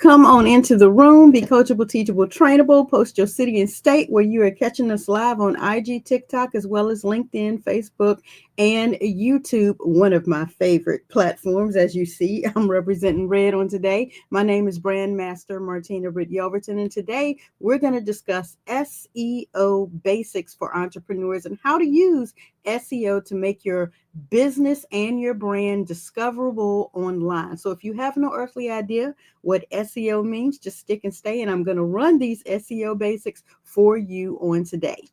Come on into the room, be coachable, teachable, trainable, post your city and state where you are catching us live on IG, TikTok, as well as LinkedIn, Facebook, and YouTube, one of my favorite platforms. As you see, I'm representing Red on today. My name is Brand Master Martina Britt Yelverton, and today we're going to discuss SEO basics for entrepreneurs and how to use SEO to make your business and your brand discoverable online. So if you have no earthly idea what SEO means, just stick and stay, and I'm going to run these SEO basics for you on today.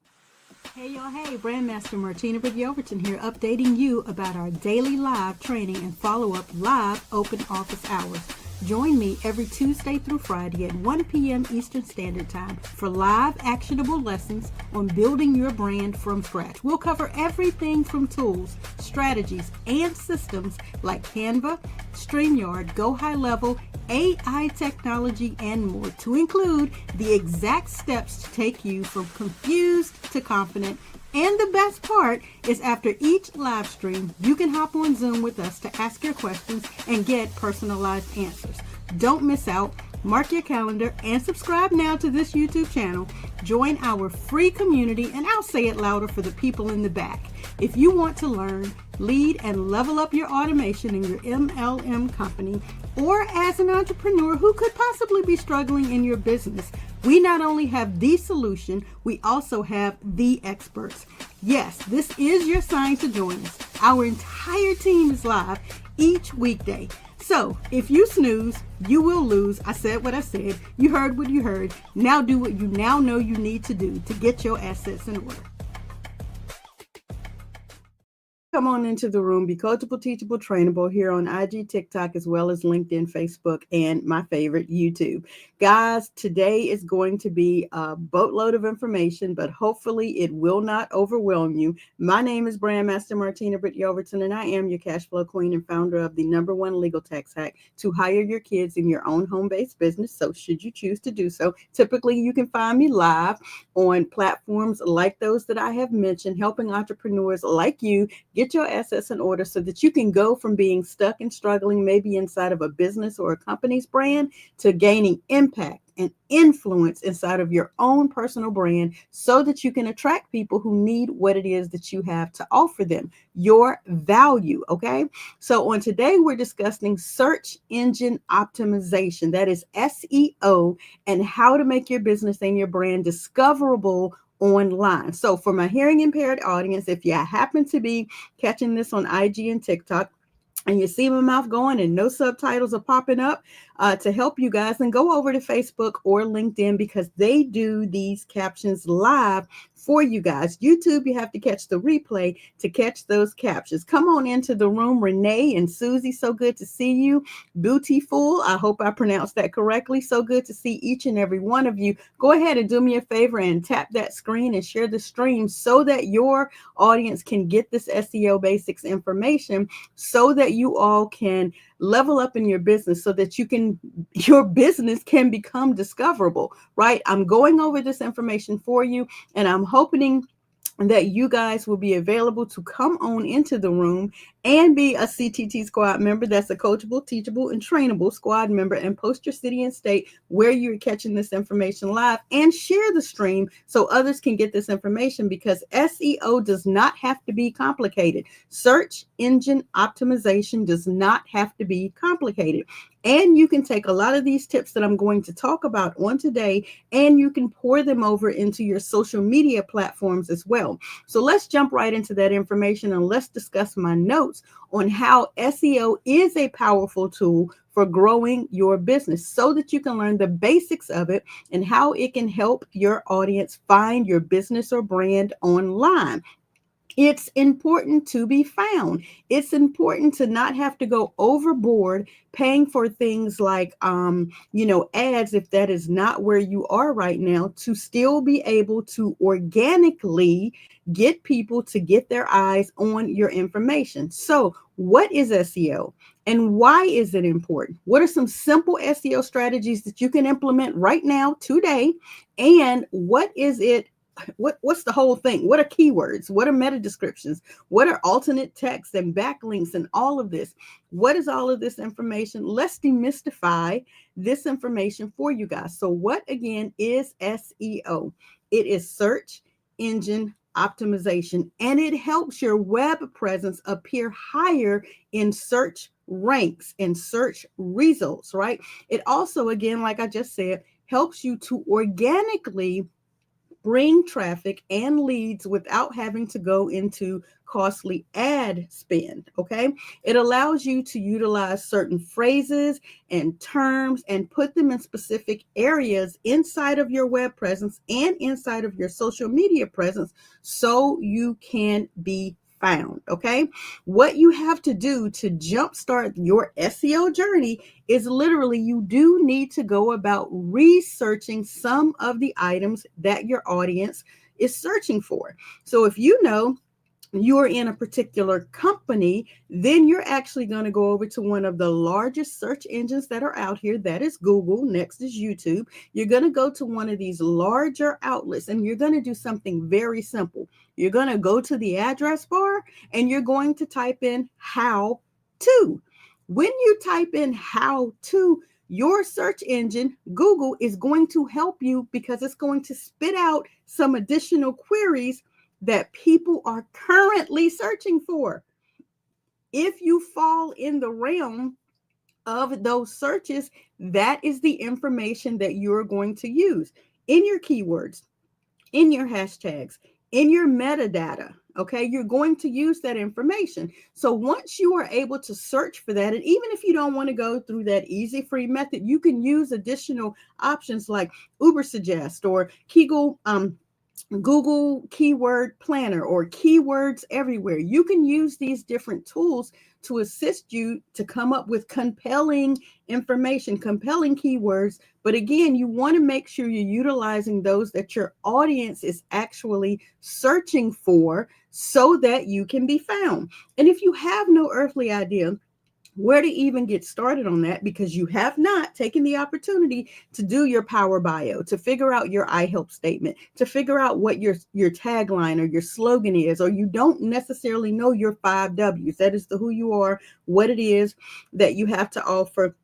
Hey y'all, hey, Brandmaster Martina Britt Yelverton here, updating you about our daily live training and follow-up live open office hours. Join me every Tuesday through Friday at 1 p.m. Eastern Standard Time for live actionable lessons on building your brand from scratch. We'll cover everything from tools, strategies, and systems like Canva, StreamYard, Go High Level, AI technology, and more, to include the exact steps to take you from confused to confident. And the best part is after each live stream, you can hop on Zoom with us to ask your questions and get personalized answers. Don't miss out. Mark your calendar and subscribe now to this YouTube channel. Join our free community, and I'll say it louder for the people in the back. If you want to learn, lead, and level up your automation in your MLM company, or as an entrepreneur who could possibly be struggling in your business, we not only have the solution, we also have the experts. Yes, this is your sign to join us. Our entire team is live each weekday. So if you snooze, you will lose. I said what I said. You heard what you heard. Now do what you now know you need to do to get your assets in order. Come on into the room, be coachable, teachable, trainable here on IG, TikTok, as well as LinkedIn, Facebook, and my favorite, YouTube. Guys, today is going to be a boatload of information, but hopefully it will not overwhelm you. My name is Brandmaster Martina Britt Yelverton, and I am your cash flow queen and founder of the #1 legal tax hack to hire your kids in your own home-based business. So should you choose to do so, typically you can find me live on platforms like those that I have mentioned, helping entrepreneurs like you get your assets in order so that you can go from being stuck and struggling maybe inside of a business or a company's brand to gaining impact and influence inside of your own personal brand so that you can attract people who need what it is that you have to offer them, your value. Okay. So on today, we're discussing search engine optimization. That is SEO, and how to make your business and your brand discoverable online. So for my hearing impaired audience, if you happen to be catching this on IG and TikTok, and you see my mouth going and no subtitles are popping up to help you guys, then go over to Facebook or LinkedIn, because they do these captions live for you guys. YouTube, you have to catch the replay to catch those captions. Come on into the room, Renee and Susie. So good to see you. Beautiful. I hope I pronounced that correctly. So good to see each and every one of you. Go ahead and do me a favor and tap that screen and share the stream so that your audience can get this SEO basics information, so that you all can level up in your business, so that your business can become discoverable, right? I'm going over this information for you, and I'm hoping that you guys will be available to come on into the room and be a CTT squad member. That's a coachable, teachable, and trainable squad member, and post your city and state where you're catching this information live, and share the stream so others can get this information, because SEO does not have to be complicated. Search engine optimization does not have to be complicated. And you can take a lot of these tips that I'm going to talk about on today, and you can pour them over into your social media platforms as well. So let's jump right into that information, and let's discuss my notes on how SEO is a powerful tool for growing your business, so that you can learn the basics of it and how it can help your audience find your business or brand online. It's important to be found. It's important to not have to go overboard paying for things like, ads, if that is not where you are right now, to still be able to organically get people to get their eyes on your information. So what is SEO and why is it important? What are some simple SEO strategies that you can implement right now, today? And what is it what's the whole thing? What are keywords? What are meta descriptions? What are alternate text and backlinks and all of this? What is all of this information? Let's demystify this information for you guys. So what again is SEO? It is search engine optimization, and it helps your web presence appear higher in search ranks and search results, right? It also, again, like I just said, helps you to organically bring traffic and leads without having to go into costly ad spend. Okay. It allows you to utilize certain phrases and terms and put them in specific areas inside of your web presence and inside of your social media presence so you can be found. Okay. What you have to do to jumpstart your SEO journey is literally you do need to go about researching some of the items that your audience is searching for. So if you know you're in a particular company, then you're actually going to go over to one of the largest search engines that are out here. That is Google. Next is YouTube. You're going to go to one of these larger outlets and you're going to do something very simple. You're going to go to the address bar and you're going to type in how to. When you type in how to, your search engine, Google, is going to help you because it's going to spit out some additional queries that people are currently searching for. If you fall in the realm of those searches, that is the information that you're going to use in your keywords, in your hashtags, in your metadata. Okay, you're going to use that information. So once you are able to search for that, and even if you don't want to go through that easy free method, you can use additional options like Ubersuggest or Google Keyword Planner or Keywords Everywhere. You can use these different tools to assist you to come up with compelling information, compelling keywords. But again, you want to make sure you're utilizing those that your audience is actually searching for so that you can be found. And if you have no earthly idea where to even get started on that, because you have not taken the opportunity to do your power bio, to figure out your I help statement, to figure out what your tagline or your slogan is, or you don't necessarily know your 5 W's. That is the who you are, what it is that you have to offer,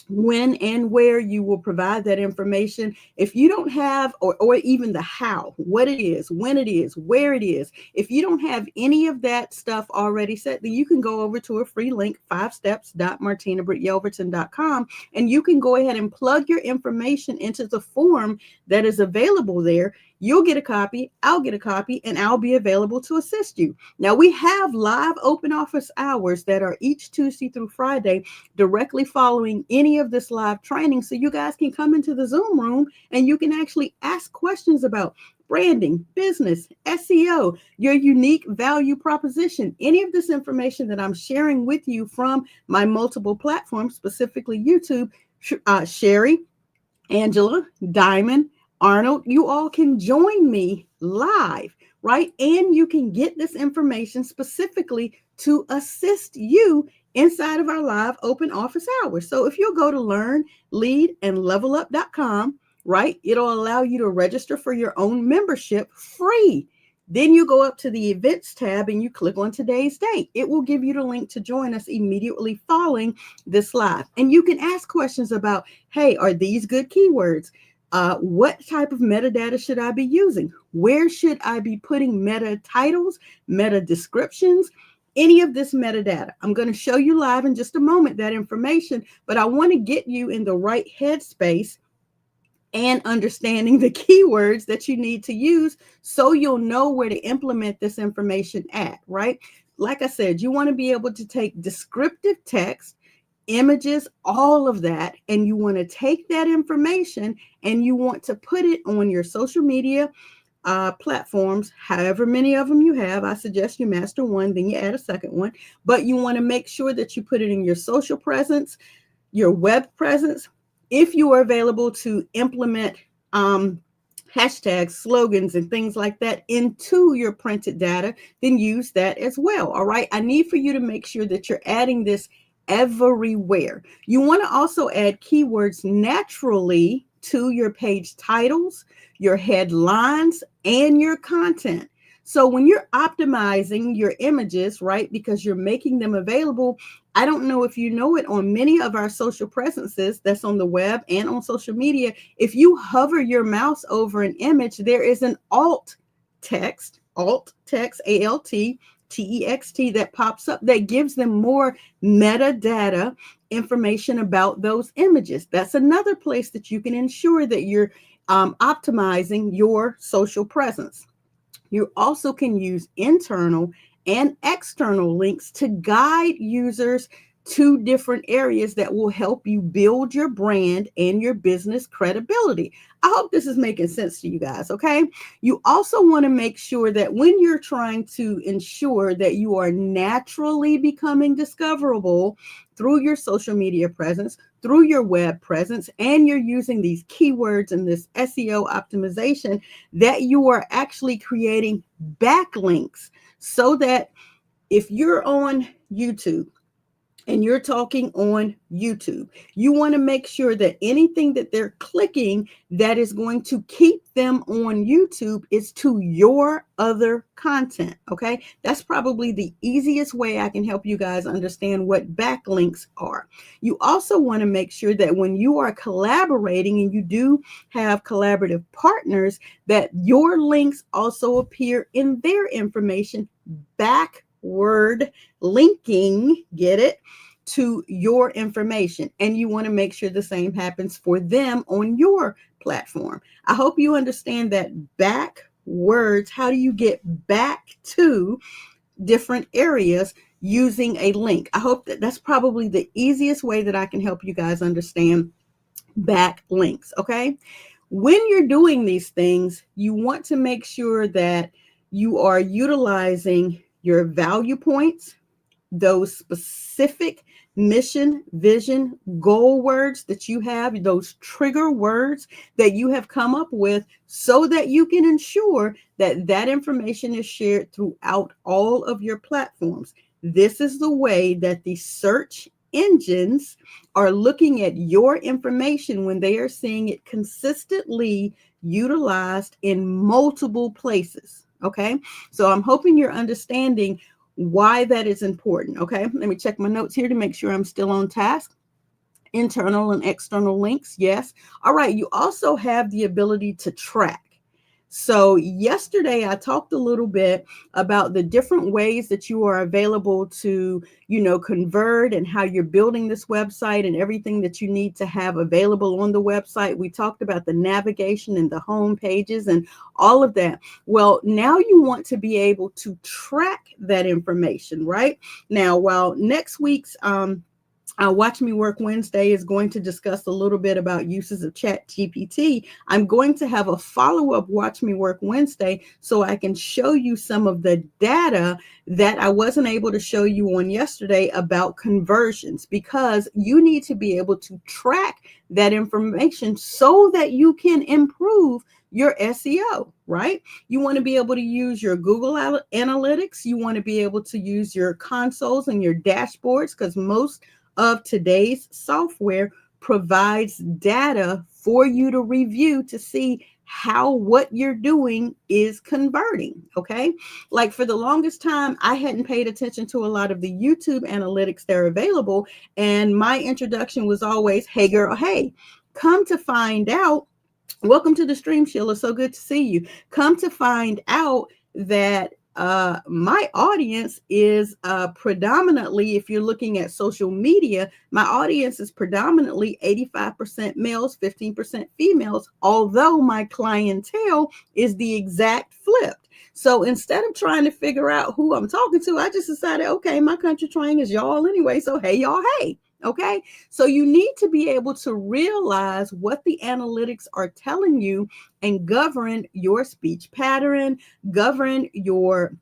when and where you will provide that information. If you don't have, or even the how, what it is, when it is, where it is, if you don't have any of that stuff already set, then you can go over to a free link, 5steps.martinabrityelverton.com, and you can go ahead and plug your information into the form that is available there. You'll get a copy, I'll get a copy, and I'll be available to assist you. Now, we have live open office hours that are each Tuesday through Friday, directly following any of this live training. So you guys can come into the Zoom room and you can actually ask questions about branding, business, SEO, your unique value proposition, any of this information that I'm sharing with you from my multiple platforms, specifically YouTube. Sherry, Angela, Diamond, Arnold, you all can join me live, right? And you can get this information specifically to assist you inside of our live open office hours. So if you'll go to learn, lead, and levelup.com, right, it'll allow you to register for your own membership free. Then you go up to the events tab and you click on today's date. It will give you the link to join us immediately following this live. And you can ask questions about, hey, are these good keywords? What type of metadata should I be using? Where should I be putting meta titles, meta descriptions, any of this metadata? I'm going to show you live in just a moment that information, but I want to get you in the right headspace and understanding the keywords that you need to use so you'll know where to implement this information at, right? Like I said, you want to be able to take descriptive text, images, all of that, and you want to take that information and you want to put it on your social media platforms, however many of them you have. I suggest you master one, then you add a second one, but you want to make sure that you put it in your social presence, your web presence. If you are available to implement hashtags, slogans, and things like that into your printed data, then use that as well. All right. I need for you to make sure that you're adding this everywhere. You want to also add keywords naturally to your page titles, your headlines, and your content. So when you're optimizing your images, right, because you're making them available, I don't know if you know it, on many of our social presences that's on the web and on social media, if you hover your mouse over an image, there is an alt text, ALT, TEXT, that pops up that gives them more metadata information about those images. That's another place that you can ensure that you're optimizing your social presence. You also can use internal and external links to guide users to different areas that will help you build your brand and your business credibility. I hope this is making sense to you guys, okay? You also want to make sure that when you're trying to ensure that you are naturally becoming discoverable through your social media presence, through your web presence, and you're using these keywords and this SEO optimization, that you are actually creating backlinks so that if you're on YouTube and you're talking on YouTube, you want to make sure that anything that they're clicking that is going to keep them on YouTube is to your other content. Okay. That's probably the easiest way I can help you guys understand what backlinks are. You also want to make sure that when you are collaborating and you do have collaborative partners, that your links also appear in their information, backward linking, get it, to your information. And you want to make sure the same happens for them on your platform. I hope you understand that backwards. How do you get back to different areas using a link? I hope that that's probably the easiest way that I can help you guys understand backlinks. Okay. When you're doing these things, you want to make sure that you are utilizing your value points, those specific mission, vision, goal words that you have, those trigger words that you have come up with, so that you can ensure that that information is shared throughout all of your platforms. This is the way that the search engines are looking at your information when they are seeing it consistently utilized in multiple places. Okay, so I'm hoping you're understanding why that is important. Okay, let me check my notes here to make sure I'm still on task. Internal and external links, yes. All right, you also have the ability to track. So yesterday I talked a little bit about the different ways that you are available to, convert, and how you're building this website and everything that you need to have available on the website. We talked about the navigation and the home pages and all of that. Well, now you want to be able to track that information, right? Now, while next week's Watch Me Work Wednesday is going to discuss a little bit about uses of Chat GPT, I'm going to have a follow-up Watch Me Work Wednesday so I can show you some of the data that I wasn't able to show you on yesterday about conversions, because you need to be able to track that information so that you can improve your SEO, right? You want to be able to use your Google Analytics. You want to be able to use your consoles and your dashboards, because most of today's software provides data for you to review to see how what you're doing is converting. Okay, like for the longest time, I hadn't paid attention to a lot of the YouTube analytics that are available, and my introduction was always, hey girl, hey. Come to find out, welcome to the stream, Sheila, so good to see you. Come to find out that my audience is predominantly, if you're looking at social media, my audience is predominantly 85% males, 15% females, although my clientele is the exact flip. So instead of trying to figure out who I'm talking to, I just decided, okay, my country twang is y'all anyway. So hey, y'all, hey. Okay, so you need to be able to realize what the analytics are telling you and govern your speech pattern, govern your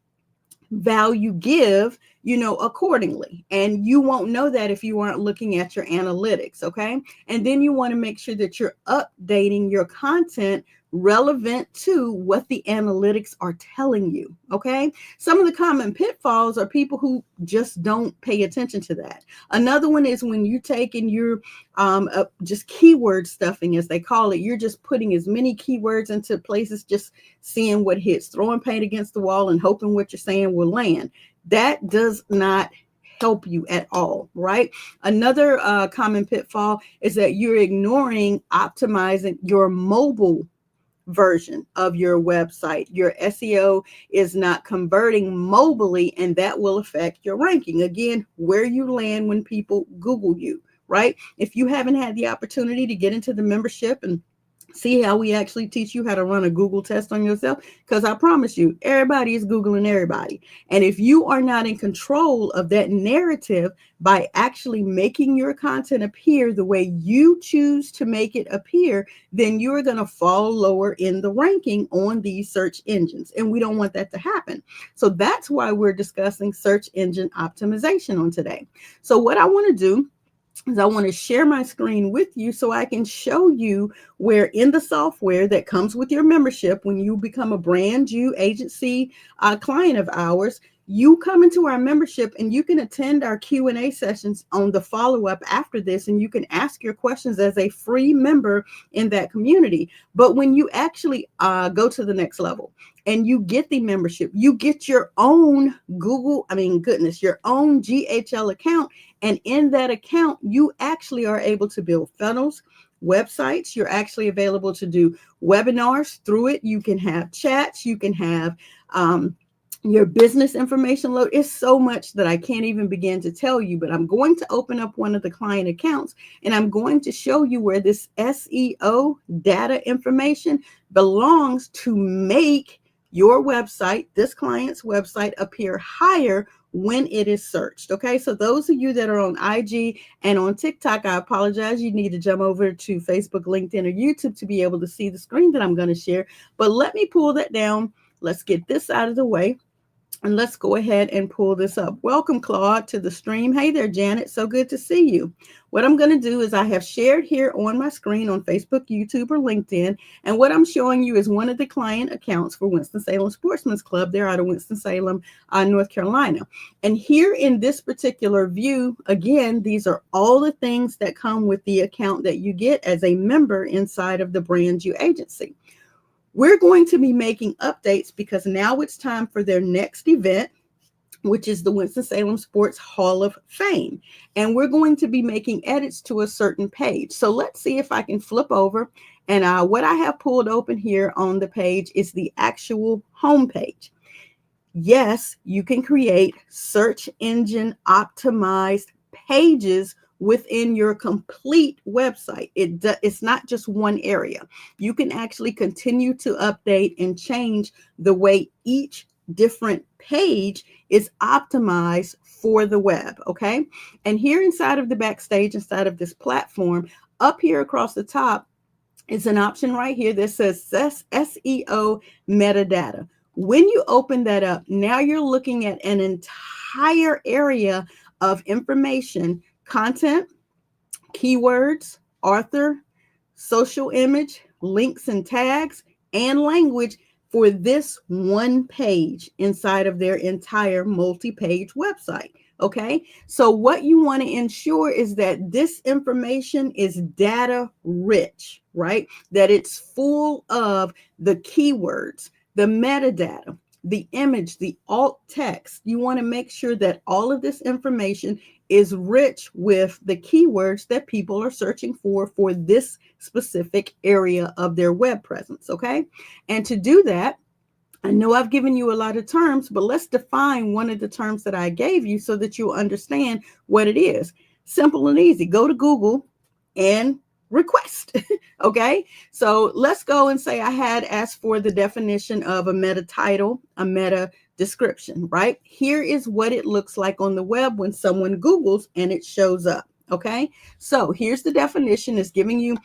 value give accordingly. And you won't know that if you aren't looking at your analytics, okay? And then you want to make sure that you're updating your content relevant to what the analytics are telling you, okay? Some of the common pitfalls are people who just don't pay attention to that. Another one is when you take and you're just keyword stuffing, as they call it. You're just putting as many keywords into places, just seeing what hits, throwing paint against the wall and hoping what you're saying will land. That does not help you at all, right? Another common pitfall is that you're ignoring optimizing your mobile version of your website. Your SEO is not converting mobilely, and that will affect your ranking. Again, where you land when people Google you, right? If you haven't had the opportunity to get into the membership and see how we actually teach you how to run a Google test on yourself, because I promise you, everybody is Googling everybody. And if you are not in control of that narrative by actually making your content appear the way you choose to make it appear, then you're going to fall lower in the ranking on these search engines. And we don't want that to happen. So that's why we're discussing search engine optimization on today. So what I want to do is I want to share my screen with you so I can show you where in the software that comes with your membership, when you become a brand new agency client of ours, you come into our membership and you can attend our Q&A sessions on the follow-up after this, and you can ask your questions as a free member in that community. But when you actually go to the next level and you get the membership, you get your own your own GHL account. And in that account, you actually are able to build funnels, websites. You're actually available to do webinars through it. You can have chats. You can have your business information load. It's so much that I can't even begin to tell you, but I'm going to open up one of the client accounts and I'm going to show you where this SEO data information belongs to make your website, this client's website, appear higher when it is searched. Okay, so those of you that are on IG and on TikTok, I apologize. You need to jump over to Facebook, LinkedIn, or YouTube to be able to see the screen that I'm going to share. But let me pull that down. Let's get this out of the way. And let's go ahead and pull this up. Welcome, Claude, to the stream. Hey there, Janet. So good to see you. What I'm going to do is I have shared here on my screen on Facebook, YouTube, or LinkedIn. And what I'm showing you is one of the client accounts for Winston-Salem Sportsman's Club. They're out of Winston-Salem, North Carolina. And here in this particular view, again, these are all the things that come with the account that you get as a member inside of the brand new agency. We're going to be making updates because now it's time for their next event, which is the Winston-Salem Sports Hall of Fame. And we're going to be making edits to a certain page. So let's see if I can flip over. And what I have pulled open here on the page is the actual homepage. Yes, you can create search engine optimized pages within your complete website. It's not just one area. You can actually continue to update and change the way each different page is optimized for the web, okay? And here inside of the backstage, inside of this platform, up here across the top, is an option right here that says SEO metadata. When you open that up, now you're looking at an entire area of information, content, keywords, author, social image, links and tags, and language for this one page inside of their entire multi-page website. Okay, so what you want to ensure is that this information is data rich, right? That it's full of the keywords, the metadata, the image, the alt text. You want to make sure that all of this information is rich with the keywords that people are searching for this specific area of their web presence, okay? And to do that, I know I've given you a lot of terms, but let's define one of the terms that I gave you so that you'll understand what it is. Simple and easy. Go to Google and request. Okay, so let's go and say I had asked for the definition of a meta title, a meta description, right? Here is what it looks like on the web when someone Googles and it shows up. Okay, so here's the definition. It's giving you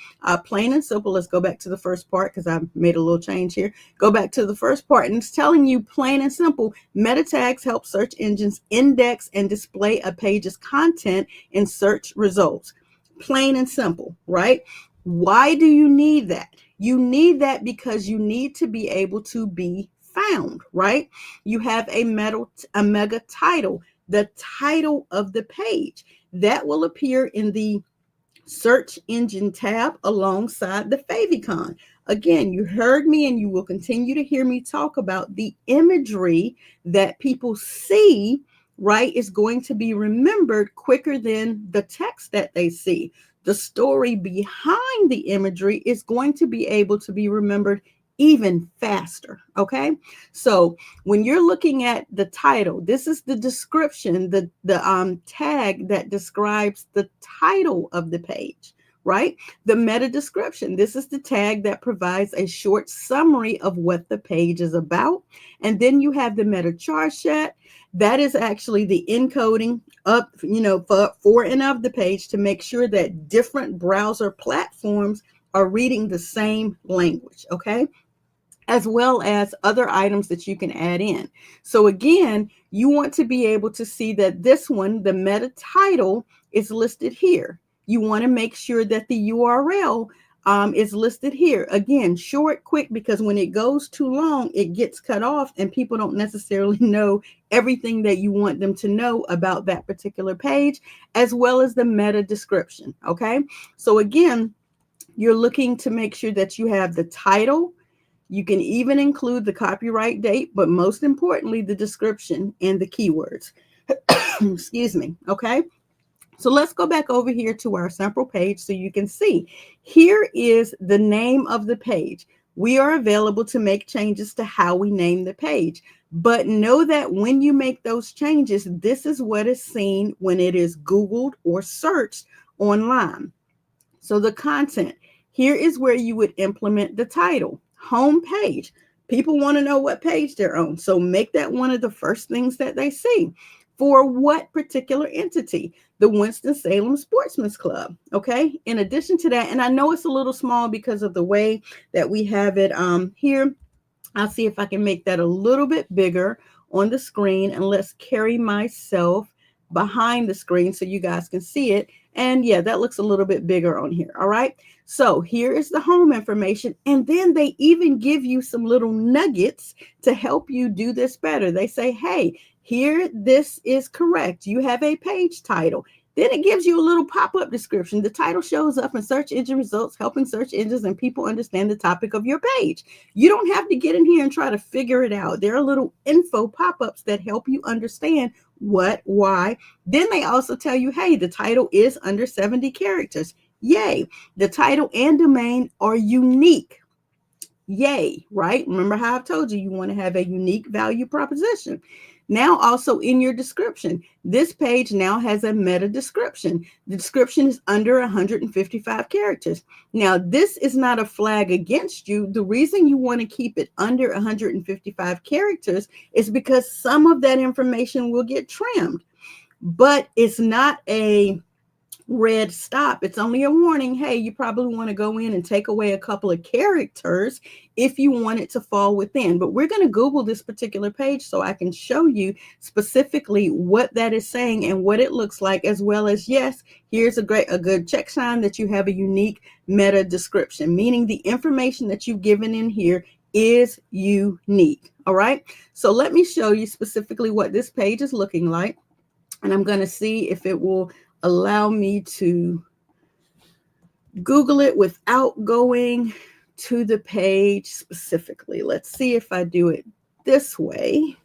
plain and simple. Let's go back to the first part because I made a little change here. Go back to the first part, and it's telling you plain and simple. Meta tags help search engines index and display a page's content in search results. Plain and simple, right? Why do you need that? You need that because you need to be able to be found, right? You have a mega title, the title of the page that will appear in the search engine tab alongside the favicon. Again, you heard me and you will continue to hear me talk about the imagery that people see, right, is going to be remembered quicker than the text that they see. The story behind the imagery is going to be able to be remembered even faster. Okay, so when you're looking at the title, this is the description, the tag that describes the title of the page, right? The meta description, this is the tag that provides a short summary of what the page is about. And then you have the meta charset. That is actually the encoding up, for and of the page to make sure that different browser platforms are reading the same language. Okay, as well as other items that you can add in. So again, you want to be able to see that this one, the meta title, is listed here. You want to make sure that the URL is listed here. Again, short, quick, because when it goes too long, it gets cut off and people don't necessarily know everything that you want them to know about that particular page, as well as the meta description. Okay, so again, you're looking to make sure that you have the title. You can even include the copyright date, but most importantly, the description and the keywords. Excuse me. Okay. So let's go back over here to our sample page so you can see. Here is the name of the page. We are available to make changes to how we name the page. But know that when you make those changes, this is what is seen when it is Googled or searched online. So the content, here is where you would implement the title. Home page. People want to know what page they're on. So make that one of the first things that they see. For what particular entity? The Winston-Salem Sportsman's Club. Okay. In addition to that, and I know it's a little small because of the way that we have it here. I'll see if I can make that a little bit bigger on the screen, and let's carry myself behind the screen so you guys can see it. And yeah, that looks a little bit bigger on here. All right. So here is the home information. And then they even give you some little nuggets to help you do this better. They say, hey, here, this is correct. You have a page title. Then it gives you a little pop-up description. The title shows up in search engine results, helping search engines and people understand the topic of your page. You don't have to get in here and try to figure it out. There are little info pop-ups that help you understand what, why. Then they also tell you, hey, the title is under 70 characters. Yay. The title and domain are unique. Yay, right? Remember how I've told you, you want to have a unique value proposition. Now, also in your description, this page now has a meta description. The description is under 155 characters. Now, this is not a flag against you. The reason you want to keep it under 155 characters is because some of that information will get trimmed, but it's not a red stop. It's only a warning. Hey, you probably want to go in and take away a couple of characters if you want it to fall within. But we're going to Google this particular page so I can show you specifically what that is saying and what it looks like, as well as, yes, here's a good check sign that you have a unique meta description, meaning the information that you've given in here is unique. All right. So let me show you specifically what this page is looking like. And I'm going to see if it will allow me to Google it without going to the page specifically. Let's see if I do it this way.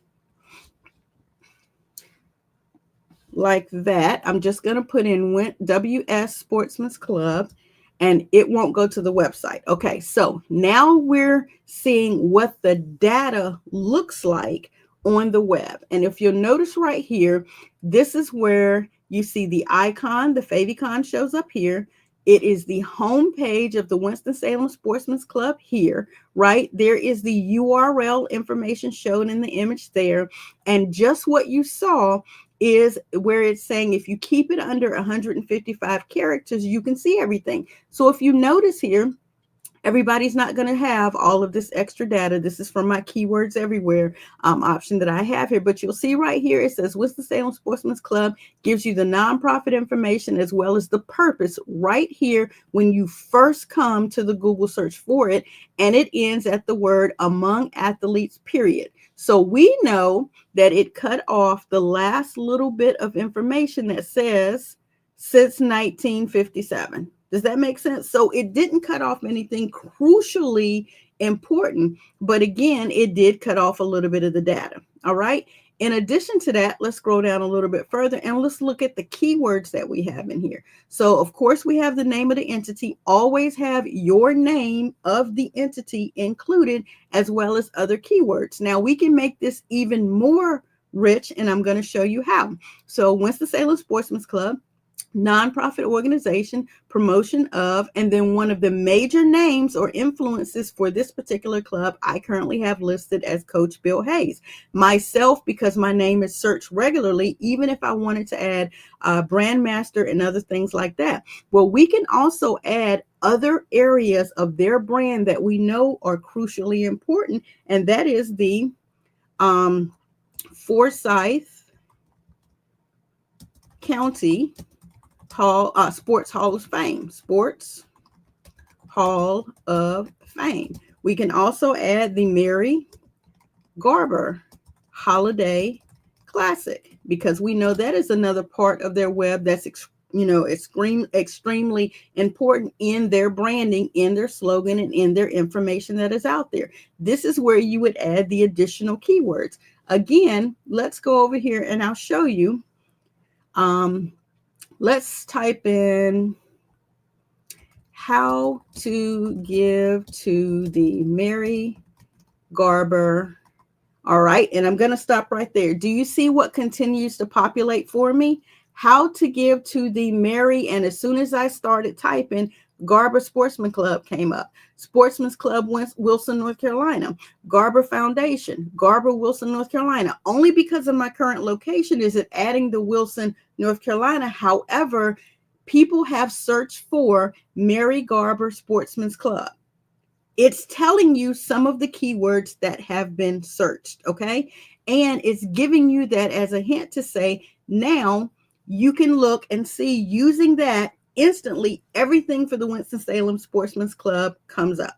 Like that. I'm just going to put in WS Sportsman's Club and it won't go to the website. Okay, so now we're seeing what the data looks like on the web. And if you'll notice right here, this is where you see the icon, the favicon shows up here. It is the home page of the Winston-Salem Sportsman's Club here, right? There is the URL information shown in the image there. And just what you saw is where it's saying if you keep it under 155 characters, you can see everything. So if you notice here, everybody's not going to have all of this extra data. This is from my keywords everywhere option that I have here. But you'll see right here, it says Winston-Salem Sportsman's Club gives you the nonprofit information as well as the purpose right here when you first come to the Google search for it. And it ends at the word among athletes, period. So we know that it cut off the last little bit of information that says since 1957. Does that make sense? So it didn't cut off anything crucially important, but again, it did cut off a little bit of the data. All right. In addition to that, let's scroll down a little bit further and let's look at the keywords that we have in here. So of course we have the name of the entity. Always have your name of the entity included as well as other keywords. Now we can make this even more rich and I'm going to show you how. So Winston-Salem Sportsman's Club, nonprofit organization, promotion of, and then one of the major names or influences for this particular club I currently have listed as Coach Bill Hayes. Myself, because my name is searched regularly, even if I wanted to add brand master and other things like that. Well, we can also add other areas of their brand that we know are crucially important, and that is the Forsyth County Sports Hall of Fame. Sports Hall of Fame. We can also add the Mary Garber Holiday Classic because we know that is another part of their web that's extremely important in their branding, in their slogan, and in their information that is out there. This is where you would add the additional keywords. Again, let's go over here and I'll show you. Let's type in how to give to the Mary Garber. All right. And I'm going to stop right there. Do you see what continues to populate for me? How to give to the Mary. And as soon as I started typing, Garber Sportsman Club came up. Sportsman's Club, Wilson, North Carolina. Garber Foundation, Garber, Wilson, North Carolina. Only because of my current location is it adding the Wilson, North Carolina. However, people have searched for Mary Garber Sportsman's Club. It's telling you some of the keywords that have been searched, okay? And it's giving you that as a hint to say, now you can look and see using that instantly everything for the Winston-Salem Sportsman's Club comes up.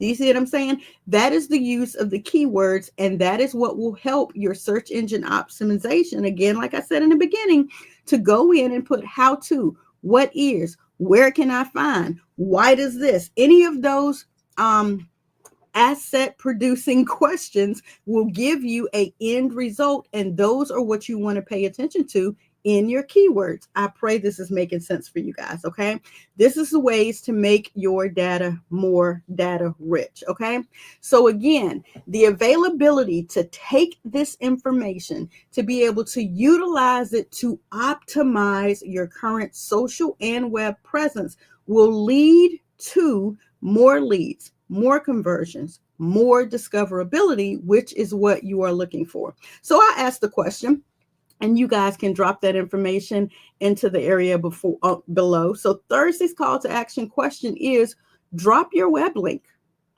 Do you see what I'm saying? That is the use of the keywords, and that is what will help your search engine optimization. Again, like I said in the beginning, to go in and put how to, what is, where can I find, why does this, any of those asset producing questions will give you an end result, and those are what you want to pay attention to in your keywords. I pray this is making sense for you guys. Okay. This is the ways to make your data more data rich. Okay. So again, the availability to take this information, to be able to utilize it to optimize your current social and web presence will lead to more leads, more conversions, more discoverability, which is what you are looking for. So I asked the question, and you guys can drop that information into the area below. So Thursday's call to action question is drop your web link,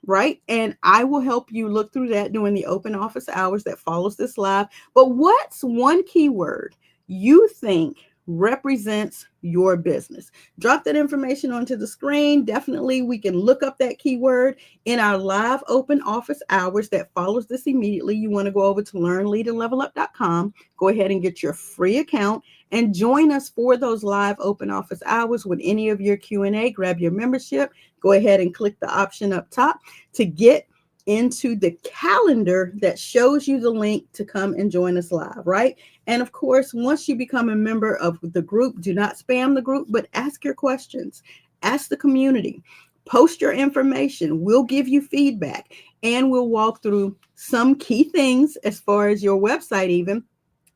right? And I will help you look through that during the open office hours that follows this live. But what's one keyword you think represents your business? Drop that information onto the screen. Definitely we can look up that keyword in our live open office hours that follows this immediately. You want to go over to learnleadandlevelup.com, go ahead and get your free account and join us for those live open office hours with any of your Q&A. Grab your membership, go ahead and click the option up top to get into the calendar that shows you the link to come and join us live, right? And of course, once you become a member of the group, do not spam the group, but ask your questions, ask the community, post your information. We'll give you feedback and we'll walk through some key things as far as your website even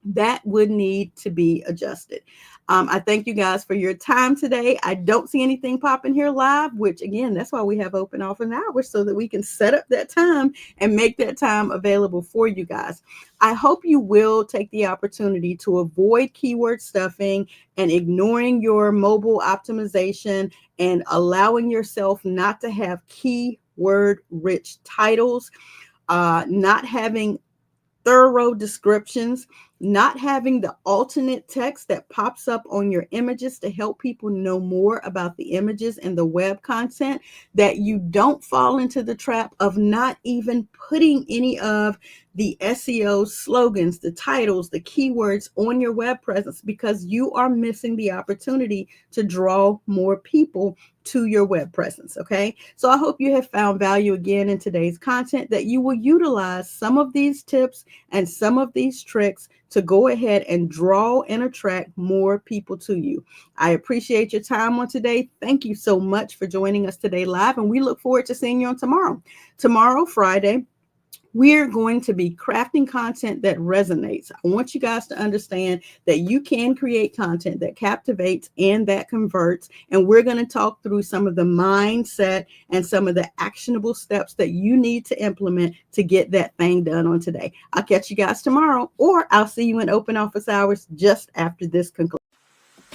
that would need to be adjusted. I thank you guys for your time today. I don't see anything popping here live, which again, that's why we have open office hours, so that we can set up that time and make that time available for you guys. I hope you will take the opportunity to avoid keyword stuffing and ignoring your mobile optimization and allowing yourself not to have keyword rich titles, not having thorough descriptions, not having the alternate text that pops up on your images to help people know more about the images and the web content, that you don't fall into the trap of not even putting any of the SEO slogans, the titles, the keywords on your web presence, because you are missing the opportunity to draw more people to your web presence. Okay. So I hope you have found value again in today's content, that you will utilize some of these tips and some of these tricks to go ahead and draw and attract more people to you. I appreciate your time on today. Thank you so much for joining us today live, and we look forward to seeing you on tomorrow. Tomorrow, Friday, we're going to be crafting content that resonates. I want you guys to understand that you can create content that captivates and that converts. And we're going to talk through some of the mindset and some of the actionable steps that you need to implement to get that thing done on today. I'll catch you guys tomorrow, or I'll see you in open office hours just after this concludes.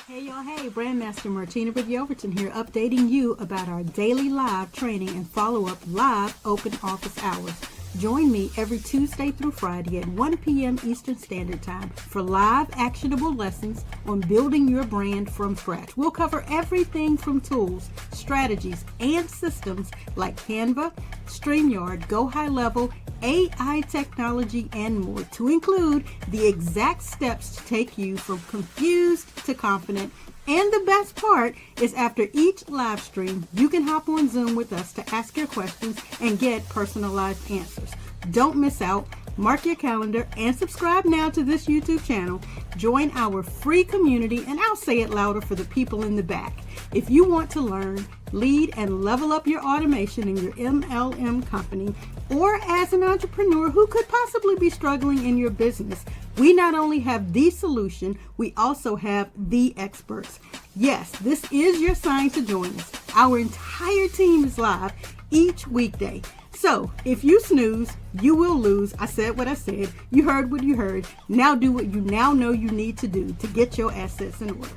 Hey y'all, hey, Brandmaster Martina with Yelverton here, updating you about our daily live training and follow-up live open office hours. Join me every Tuesday through Friday at 1 p.m. Eastern Standard Time for live actionable lessons on building your brand from scratch. We'll cover everything from tools, strategies, and systems like Canva, StreamYard, Go High Level, AI technology, and more, to include the exact steps to take you from confused to confident. And the best part is, after each live stream, you can hop on Zoom with us to ask your questions and get personalized answers. Don't miss out. Mark your calendar and subscribe now to this YouTube channel. Join our free community, and I'll say it louder for the people in the back. If you want to learn, lead, and level up your automation in your MLM company, or as an entrepreneur who could possibly be struggling in your business, we not only have the solution, we also have the experts. Yes, this is your sign to join us. Our entire team is live each weekday. So if you snooze, you will lose. I said what I said. You heard what you heard. Now do what you now know you need to do to get your assets in order.